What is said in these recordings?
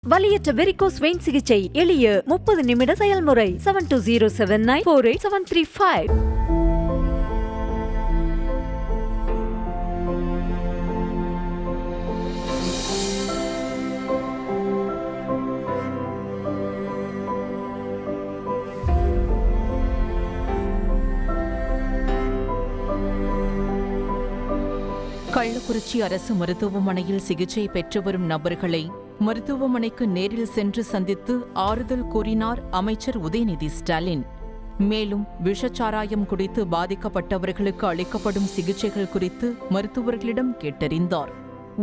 வலியற்ற varicose vein சிகிச்சை எளிய 30 நிமிட செயல்முறை 7207948735. கள்ளக்குறிச்சி அரசு மருத்துவமனையில் சிகிச்சை பெற்று வரும் நபர்களை மருத்துவமனைக்கு நேரில் சென்று சந்தித்து ஆறுதல் கூறினார் அமைச்சர் உதயநிதி ஸ்டாலின். மேலும் விஷச்சாராயம் குடித்து பாதிக்கப்பட்டவர்களுக்கு அளிக்கப்படும் சிகிச்சைகள் குறித்து மருத்துவர்களிடம் கேட்டறிந்தார்.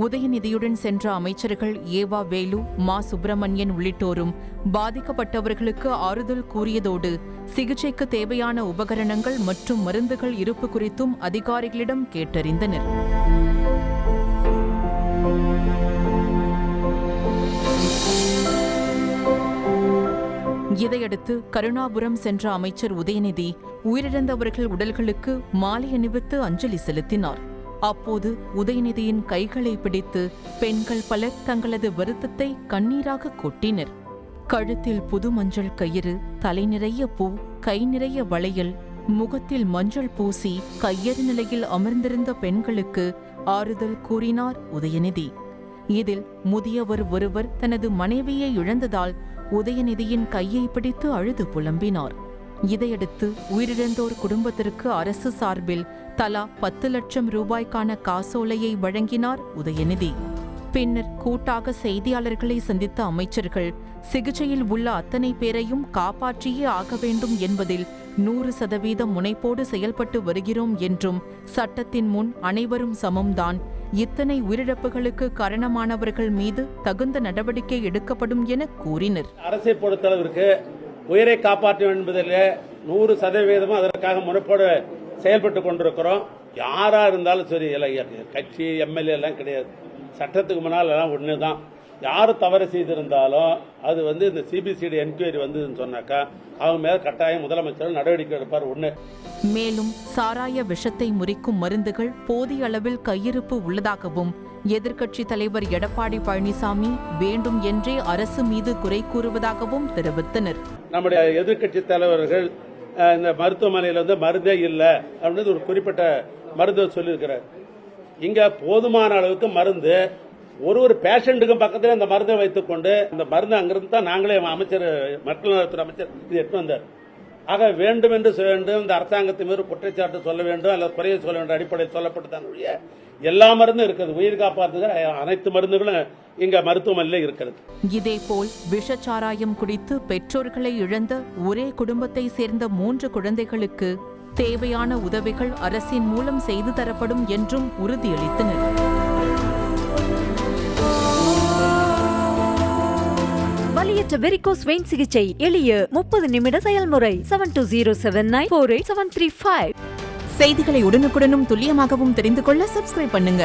உதயநிதியுடன் சென்ற அமைச்சர்கள் ஏவா வேலு, மா சுப்பிரமணியன் உள்ளிட்டோரும் பாதிக்கப்பட்டவர்களுக்கு ஆறுதல் கூறியதோடு சிகிச்சைக்கு தேவையான உபகரணங்கள் மற்றும் மருந்துகள் இருப்பு குறித்தும் அதிகாரிகளிடம் கேட்டறிந்தனர். இதையடுத்து கருணாபுரம் சென்ற அமைச்சர் உதயநிதி உயிரிழந்தவர்கள் உடல்களுக்கு மாலை அணிவித்து அஞ்சலி செலுத்தினார். அப்போது உதயநிதியின் கைகளை பிடித்து பெண்கள் பலர் தங்களது வருத்தத்தை கண்ணீராக கொட்டினர். கழுத்தில் புது மஞ்சள் கயிறு, தலை நிறைய பூ, கை நிறைய வளையல், முகத்தில் மஞ்சள் பூசி கையறு நிலையில் அமர்ந்திருந்த பெண்களுக்கு ஆறுதல் கூறினார் உதயநிதி. இதில் முதியவர் ஒருவர் தனது மனைவியை இழந்ததால் உதயநிதியின் கையை பிடித்து அழுது புலம்பினார். இதையடுத்து உயிரிழந்தோர் குடும்பத்திற்கு அரசு சார்பில் தலா 10 லட்சம் ரூபாய்க்கான காசோலையை வழங்கினார் உதயநிதி. பின்னர் கூட்டாக செய்தியாளர்களை சந்தித்த அமைச்சர்கள் சிகிச்சையில் உள்ள அத்தனை பேரையும் காப்பாற்றியே ஆக வேண்டும் என்பதில் 100% முனைப்போடு செயல்பட்டு வருகிறோம் என்றும் சட்டத்தின் முன் அனைவரும் சமம்தான், இத்தனை உயிரிழப்புகளுக்கு காரணமானவர்கள் மீது தகுந்த நடவடிக்கை எடுக்கப்படும் என கூறினர். அரசை பொறுத்தளவிற்கு உயிரை காப்பாற்ற என்பதில் 100% அதற்காக முனைப்போடு செயல்பட்டு கொண்டிருக்கிறோம். யாரா இருந்தாலும் சரி, கட்சி எம்எல்ஏ எல்லாம் கிடையாது, சட்டத்துக்கு முன்னால் எல்லாம் ஒண்ணுதான். யாரு தவறு செய்திருந்தாலும் அது இந்த சிபிசிஐடி என்கொயரி வந்ததுன்னு சொன்னாக்கா அவங்க மேல கட்டாயம் முதலமைச்சர் நடவடிக்கை எடுப்பார். ஒண்ணு. மேலும் சாராய விஷத்தை முறிக்கும் மருந்துகள் போதிய அளவில் கையிருப்பு உள்ளதாகவும் எதிர்க்கட்சித் தலைவர் எடப்பாடி பழனிசாமி வேண்டும் என்றே அரசு மீது குறை கூறுவதாகவும் தெரிவித்தனர். நம்முடைய எதிர்க்கட்சி தலைவர்கள் இந்த மருத்துவமனையில் மருந்தே இல்லை அப்படின்னு ஒரு குறிப்பிட்ட மருந்து சொல்லியிருக்கிறார். இங்க போதுமான அளவுக்கு மருந்து ஒரு பேஷண்ட்டுக்கும் பக்கத்தில் இந்த மருந்தை வைத்துக் கொண்டு இந்த மருந்து அங்கிருந்து தான் நாங்களே அமைச்சர் மக்கள் நலத்துறை அமைச்சர் இது எடுத்து வந்தார். ஆக வேண்டும் என்று சொல்ல வேண்டும், இந்த அரசாங்கத்தை மீது குற்றச்சாட்டு சொல்ல வேண்டும் அல்லது குறைய சொல்ல வேண்டும் அடிப்படையில் சொல்லப்பட்டுதான் எல்லா மருந்தும் இருக்கிறது. உயிர் காப்பாற்றுகிற அனைத்து மருந்துகளும் இங்க மருத்துவமனையில் இருக்கிறது. இதேபோல் விஷச்சாராயம் குடித்து பெற்றோர்களை இழந்த ஒரே குடும்பத்தை சேர்ந்த 3 குழந்தைகளுக்கு தேவையான உதவிகள் அரசின் மூலம் செய்து தரப்படும் என்றும் உறுதியளித்தனர். வலியற்ற வெரிகோஸ் வெயின் சிகிச்சை எளிய 30 நிமிட செயல்முறை 7207948735. செய்திகளை உடனுக்குடனும் துல்லியமாகவும் தெரிந்து கொள்ள சப்ஸ்கிரைப் பண்ணுங்க.